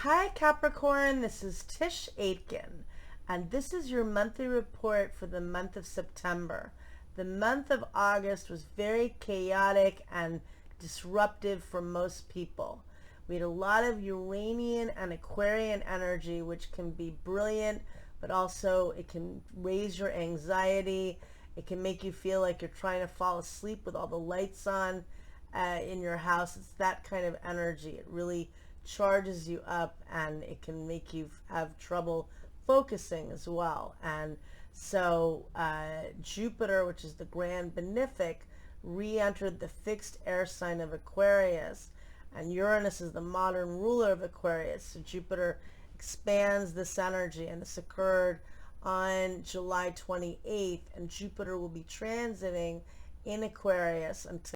Hi Capricorn, this is Tisch Aitken, and this is your monthly report for the month of September. The month of August was very chaotic and disruptive for most people. We had a lot of Uranian and Aquarian energy, which can be brilliant, but also it can raise your anxiety. It can make you feel like you're trying to fall asleep with all the lights on in your house. It's that kind of energy. It really charges you up, and it can make you have trouble focusing as well. And so Jupiter, which is the grand benefic, re-entered the fixed air sign of Aquarius, and Uranus is the modern ruler of Aquarius. So Jupiter expands this energy, and this occurred on July 28th, and Jupiter will be transiting in Aquarius until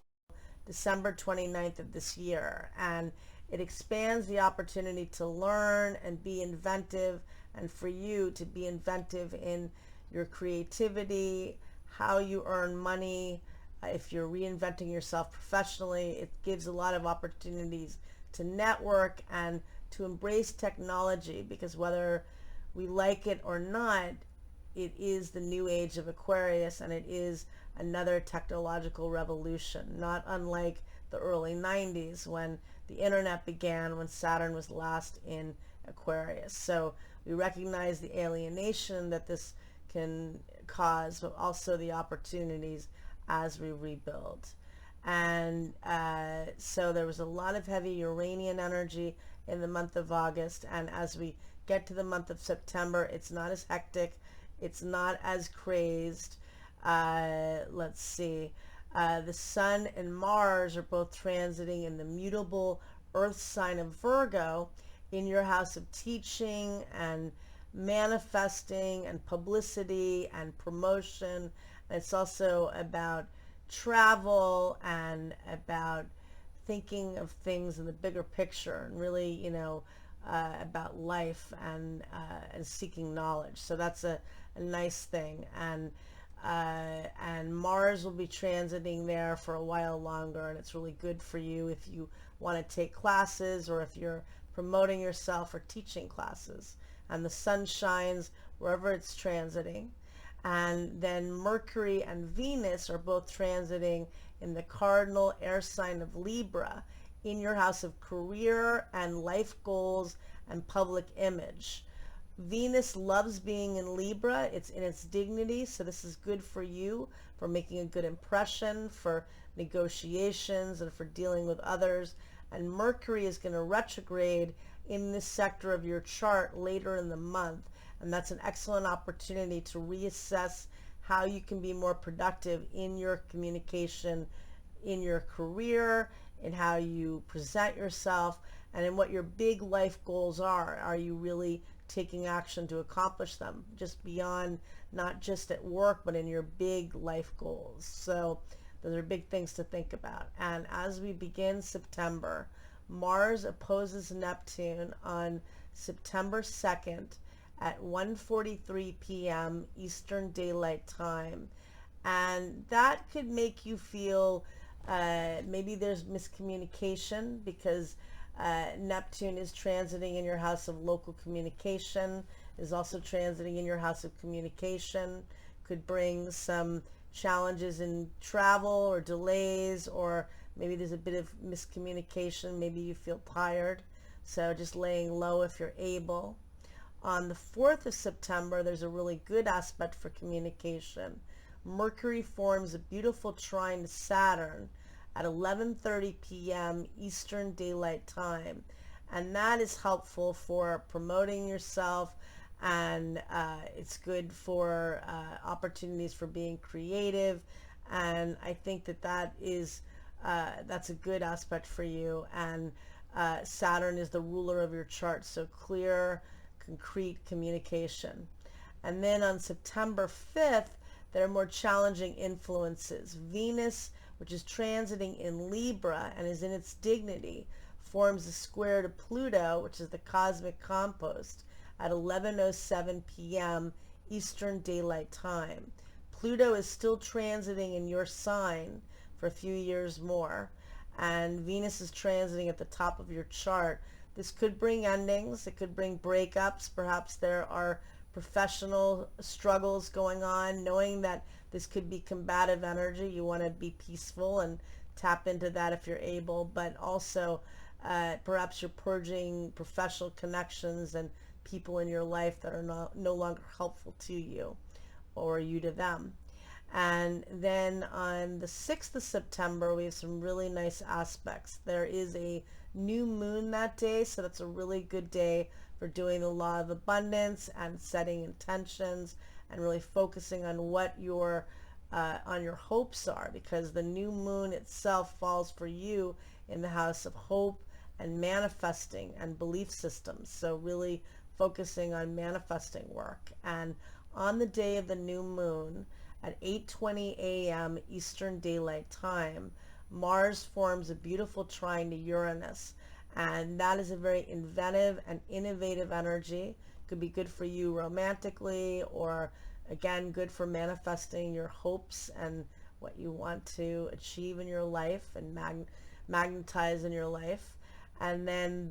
December 29th of this year. And it expands the opportunity to learn and be inventive, and for you to be inventive in your creativity, how you earn money. If you're reinventing yourself professionally, it gives a lot of opportunities to network and to embrace technology, because whether we like it or not, it is the new age of Aquarius, and it is another technological revolution, not unlike the early 90s when the internet began, when Saturn was last in Aquarius. So we recognize the alienation that this can cause, but also the opportunities as we rebuild. And so there was a lot of heavy Uranian energy in the month of August, and as we get to the month of September, it's not as hectic, it's not as crazed. Let's see. The Sun and Mars are both transiting in the mutable Earth sign of Virgo in your house of teaching and manifesting and publicity and promotion. And it's also about travel and about thinking of things in the bigger picture, and really, about life and seeking knowledge. So that's a nice thing. And Mars will be transiting there for a while longer, and it's really good for you if you want to take classes, or if you're promoting yourself or teaching classes. And the Sun shines wherever it's transiting. And then Mercury and Venus are both transiting in the cardinal air sign of Libra in your house of career and life goals and public image. Venus loves being in Libra. It's in its dignity, so this is good for you, for making a good impression, for negotiations, and for dealing with others. And Mercury is going to retrograde in this sector of your chart later in the month, and that's an excellent opportunity to reassess how you can be more productive in your communication, in your career, in how you present yourself, and in what your big life goals are. Are you really taking action to accomplish them, just beyond, not just at work, but in your big life goals? So those are big things to think about. And as we begin September, Mars opposes Neptune on September 2nd at 1:43 p.m. Eastern Daylight Time. And that could make you feel maybe there's miscommunication, because Neptune is transiting in your house of local communication, is also transiting in your house of communication, could bring some challenges in travel or delays, or maybe there's a bit of miscommunication, maybe you feel tired, so just laying low if you're able. On the 4th of September, there's a really good aspect for communication. Mercury forms a beautiful trine to Saturn at 11:30 p.m. Eastern Daylight Time, and that is helpful for promoting yourself, and it's good for opportunities for being creative, and I think that is that's a good aspect for you. And Saturn is the ruler of your chart, so clear, concrete communication. And then on September 5th, there are more challenging influences. Venus, which is transiting in Libra and is in its dignity, forms a square to Pluto, which is the cosmic compost, at 11:07 p.m. Eastern Daylight Time. Pluto is still transiting in your sign for a few years more, and Venus is transiting at the top of your chart this could bring endings. It could bring breakups. Perhaps there are professional struggles going on. Knowing that this could be combative energy, you want to be peaceful and tap into that if you're able. But also, perhaps you're purging professional connections and people in your life that are no longer helpful to you, or you to them. And then on the 6th of September, we have some really nice aspects. There is a new moon that day, so that's a really good day for doing the law of abundance and setting intentions and really focusing on what your hopes are, because the new moon itself falls for you in the house of hope and manifesting and belief systems. So really focusing on manifesting work. And on the day of the new moon at 8:20 a.m. Eastern Daylight Time, Mars forms a beautiful trine to Uranus, and that is a very inventive and innovative energy. Could be good for you romantically, or again, good for manifesting your hopes and what you want to achieve in your life and magnetize in your life. And then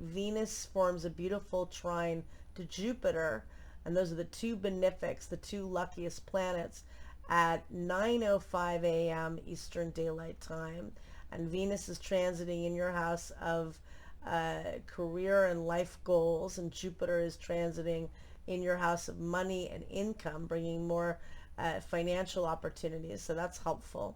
Venus forms a beautiful trine to Jupiter, and those are the two benefics, the two luckiest planets, at 9:05 a.m. Eastern Daylight Time. And Venus is transiting in your house of career and life goals, and Jupiter is transiting in your house of money and income, bringing more financial opportunities, so that's helpful.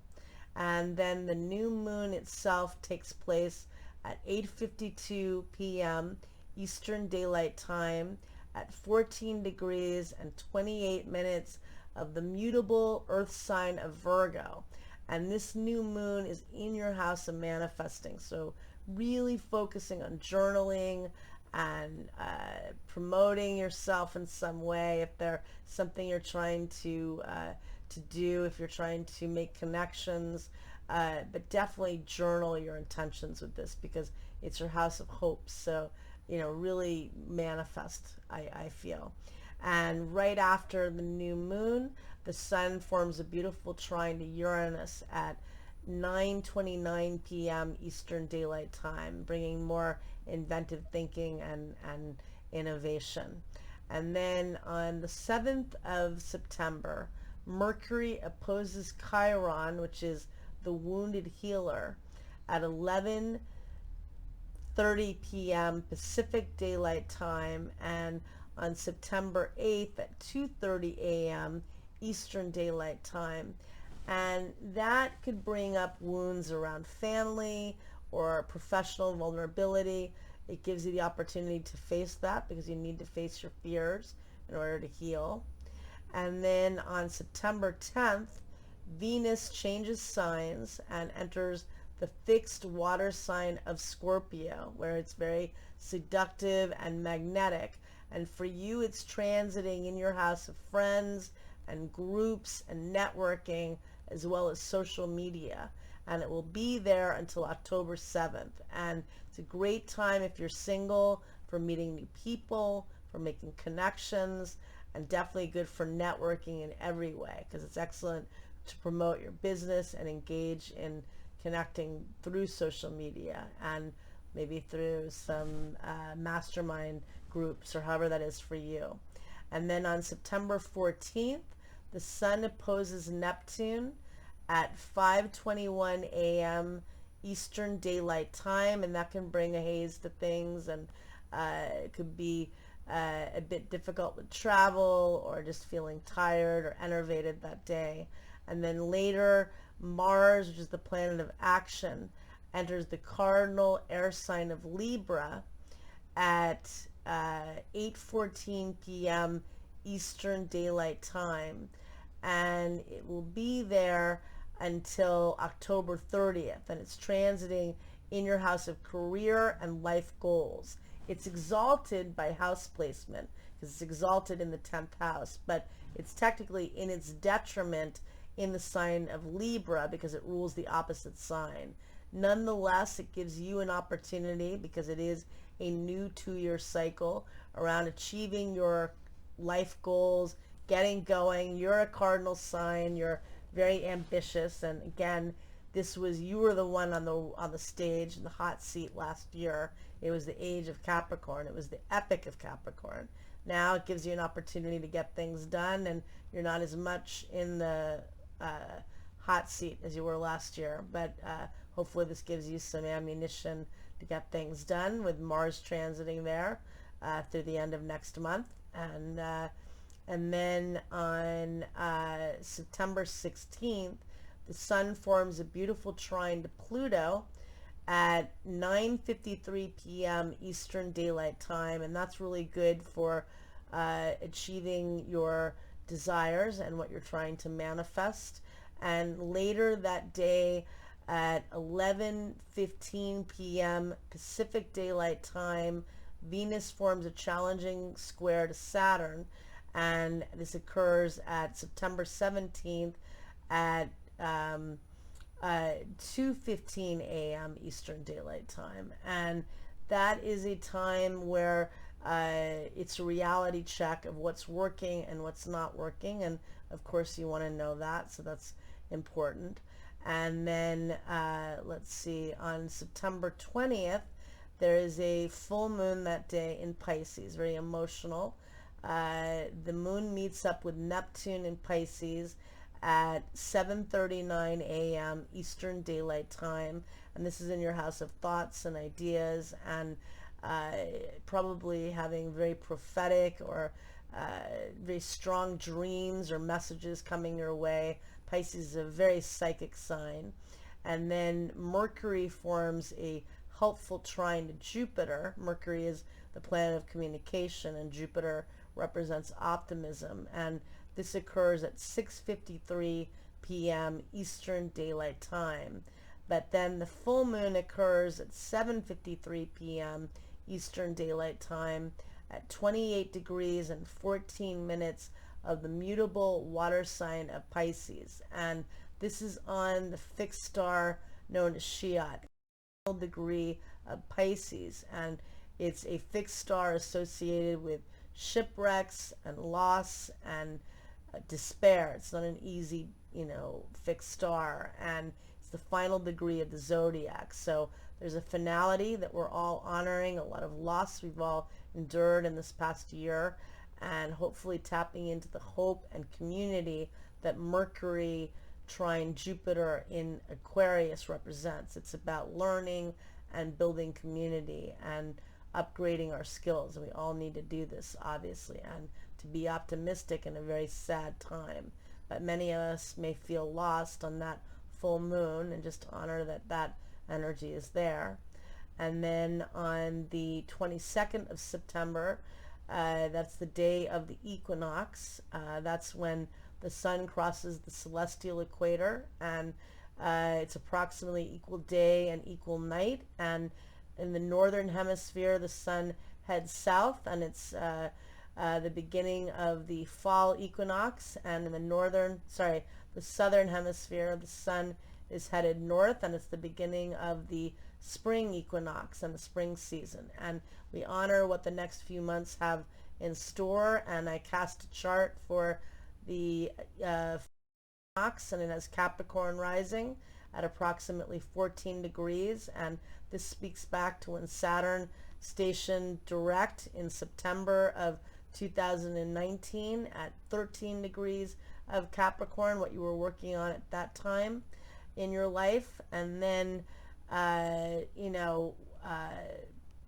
And then the new moon itself takes place at 8:52 p.m. Eastern Daylight Time at 14 degrees and 28 minutes of the mutable earth sign of Virgo. And this new moon is in your house of manifesting, so really focusing on journaling and promoting yourself in some way. If there's something you're trying to do, if you're trying to make connections, but definitely journal your intentions with this, because it's your house of hope. So, really manifest, I feel. And right after the new moon, the sun forms a beautiful trine to Uranus at 9:29 p.m. Eastern Daylight Time, bringing more inventive thinking and innovation. And then on the 7th of September, Mercury opposes Chiron, which is the wounded healer, at 11:30 p.m. Pacific Daylight Time, and on September 8th at 2:30 a.m. Eastern Daylight Time. And that could bring up wounds around family or professional vulnerability. It gives you the opportunity to face that, because you need to face your fears in order to heal. And then on September 10th, Venus changes signs and enters the fixed water sign of Scorpio, where it's very seductive and magnetic. And for you, it's transiting in your house of friends and groups and networking, as well as social media. And it will be there until October 7th. And it's a great time if you're single, for meeting new people, for making connections, and definitely good for networking in every way, because it's excellent to promote your business and engage in connecting through social media and maybe through some mastermind groups, or however that is for you. And then on September 14th, the sun opposes Neptune at 5:21 a.m. Eastern Daylight Time, and that can bring a haze to things, and it could be a bit difficult with travel, or just feeling tired or enervated that day. And then later, Mars, which is the planet of action, enters the cardinal air sign of Libra at 8:14 p.m. Eastern Daylight Time, and it will be there until October 30th, and it's transiting in your house of career and life goals. It's exalted by house placement, because it's exalted in the 10th house, but it's technically in its detriment in the sign of Libra, because it rules the opposite sign. Nonetheless, it gives you an opportunity, because it is a new 2-year cycle, around achieving your life goals, getting going. You're a cardinal sign, you're very ambitious, and again, you were the one on the stage in the hot seat last year. It was the age of Capricorn. It was the epic of Capricorn. Now it gives you an opportunity to get things done, and you're not as much in the hot seat as you were last year. But hopefully this gives you some ammunition to get things done with Mars transiting there through the end of next month. And then on September 16th, the Sun forms a beautiful trine to Pluto at 9:53 p.m. Eastern Daylight Time, and that's really good for achieving your desires and what you're trying to manifest. And later that day at 11:15 p.m. Pacific Daylight Time, Venus forms a challenging square to Saturn, and this occurs at September 17th at 2:15 a.m. Eastern Daylight Time. And that is a time where it's a reality check of what's working and what's not working, and of course you want to know that, so that's important. And then let's see, on September 20th there is a full moon that day in Pisces, very emotional. The moon meets up with Neptune in Pisces at 7:39 a.m. Eastern Daylight Time, and this is in your house of thoughts and ideas, and probably having very prophetic or very strong dreams or messages coming your way. Pisces is a very psychic sign. And then Mercury forms a helpful trine to Jupiter. Mercury is the planet of communication, and Jupiter represents optimism, and this occurs at 6:53 p.m. Eastern Daylight Time. But then the full moon occurs at 7:53 p.m. Eastern Daylight Time at 28 degrees and 14 minutes of the mutable water sign of Pisces. And this is on the fixed star known as Shiat, degree of Pisces, and it's a fixed star associated with shipwrecks and loss and despair. It's not an easy, fixed star, and it's the final degree of the zodiac. So there's a finality that we're all honoring, a lot of loss we've all endured in this past year, and hopefully tapping into the hope and community that Mercury trine Jupiter in Aquarius represents. It's about learning and building community and upgrading our skills, and we all need to do this, obviously, and to be optimistic in a very sad time. But many of us may feel lost on that full moon, and just honor that that energy is there. And then on the 22nd of September, that's the day of the equinox. That's when the sun crosses the celestial equator, and it's approximately equal day and equal night. And in the northern hemisphere, the sun heads south, and it's the beginning of the fall equinox. And in the southern hemisphere, the sun is headed north, and it's the beginning of the spring equinox and the spring season. And we honor what the next few months have in store. And I cast a chart for the equinox, and it has Capricorn rising at approximately 14 degrees, and this speaks back to when Saturn stationed direct in September of 2019 at 13 degrees of Capricorn, what you were working on at that time in your life. And then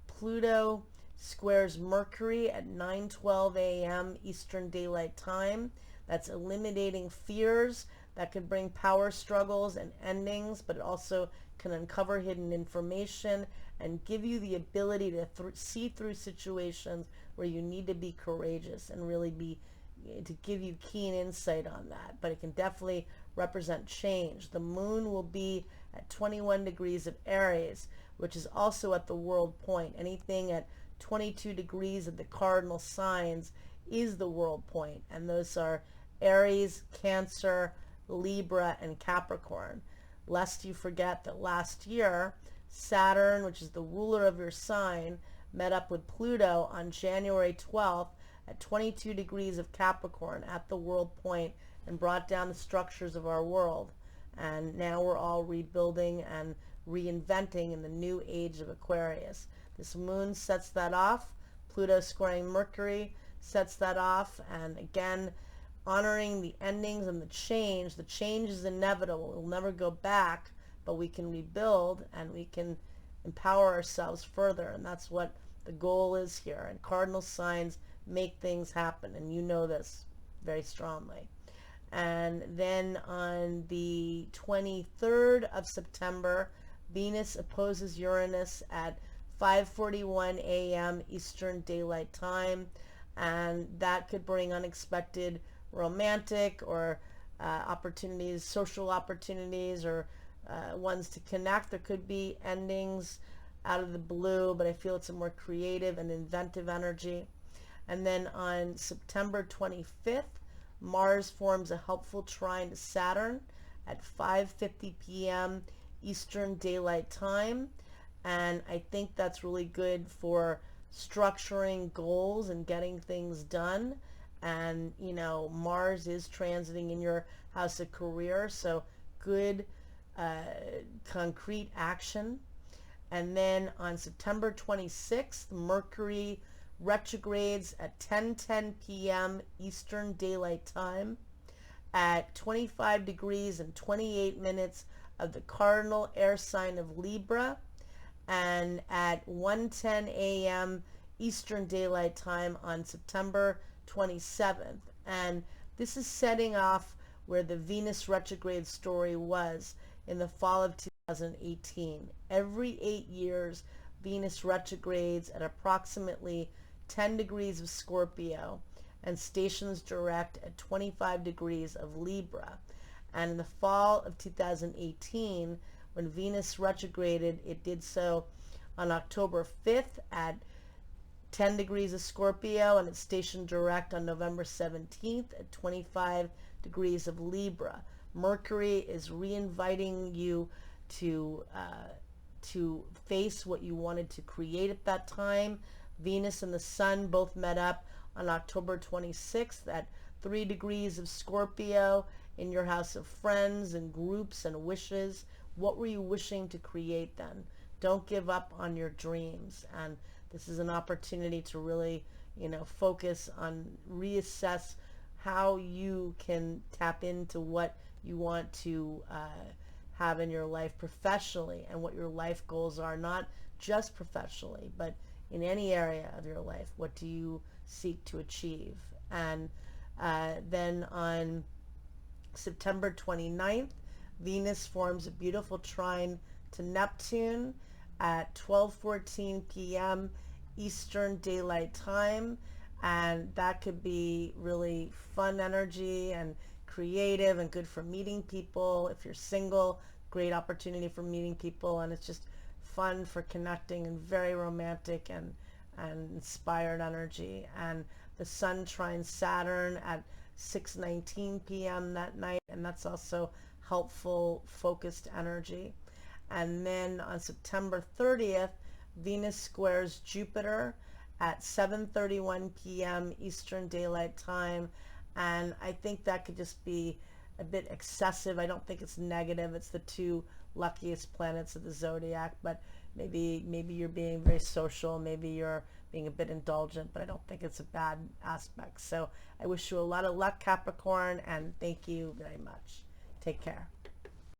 Pluto squares Mercury at 9:12 a.m. Eastern Daylight Time. That's eliminating fears that could bring power struggles and endings, but it also can uncover hidden information and give you the ability to see through situations where you need to be courageous and really to give you keen insight on that. But it can definitely represent change. The moon will be at 21 degrees of Aries, which is also at the world point. Anything at 22 degrees of the cardinal signs is the world point, and those are Aries, Cancer, Libra, and Capricorn. Lest you forget that last year, Saturn, which is the ruler of your sign, met up with Pluto on January 12th at 22 degrees of Capricorn at the world point and brought down the structures of our world. And now we're all rebuilding and reinventing in the new age of Aquarius. This moon sets that off. Pluto squaring Mercury sets that off. And again, honoring the endings and the change. The change is inevitable. We'll never go back, but we can rebuild and we can empower ourselves further. And that's what the goal is here. And cardinal signs make things happen. And you know this very strongly. And then on the 23rd of September, Venus opposes Uranus at 5:41 a.m. Eastern Daylight Time, and that could bring unexpected romantic or opportunities, social opportunities, or ones to connect. There could be endings out of the blue, but I feel it's a more creative and inventive energy. And then on September 25th, Mars forms a helpful trine to Saturn at 5:50 p.m. Eastern Daylight Time. And I think that's really good for structuring goals and getting things done. And, you know, Mars is transiting in your house of career, so good concrete action. And then on September 26th, Mercury retrogrades at 10:10 p.m. Eastern Daylight Time at 25 degrees and 28 minutes of the cardinal air sign of Libra, and at 1:10 a.m. Eastern Daylight Time on September 27th. And this is setting off where the Venus retrograde story was in the fall of 2018. Every 8 years, Venus retrogrades at approximately 10 degrees of Scorpio and stations direct at 25 degrees of Libra. And in the fall of 2018, when Venus retrograded, it did so on October 5th at 10 degrees of Scorpio, and it stationed direct on November 17th at 25 degrees of Libra. Mercury is re-inviting you to face what you wanted to create at that time. Venus and the Sun both met up on October 26th at 3 degrees of Scorpio in your house of friends and groups and wishes. What were you wishing to create then? Don't give up on your dreams. And this is an opportunity to really, you know, focus on, reassess how you can tap into what you want to have in your life professionally, and what your life goals are, not just professionally, but in any area of your life. What do you seek to achieve? And then on September 29th, Venus forms a beautiful trine to Neptune at 12:14 p.m. Eastern Daylight Time, and that could be really fun energy and creative and good for meeting people. If you're single, great opportunity for meeting people, and it's just fun for connecting and very romantic and inspired energy. And the Sun trines Saturn at 6:19 p.m. that night, and that's also helpful, focused energy. And then on September 30th, Venus squares Jupiter at 7:31 p.m. Eastern Daylight Time, and I think that could just be a bit excessive. I don't think it's negative. It's the two luckiest planets of the zodiac, but maybe you're being very social, maybe you're being a bit indulgent, but I don't think it's a bad aspect. So I wish you a lot of luck, Capricorn, and thank you very much. Take care.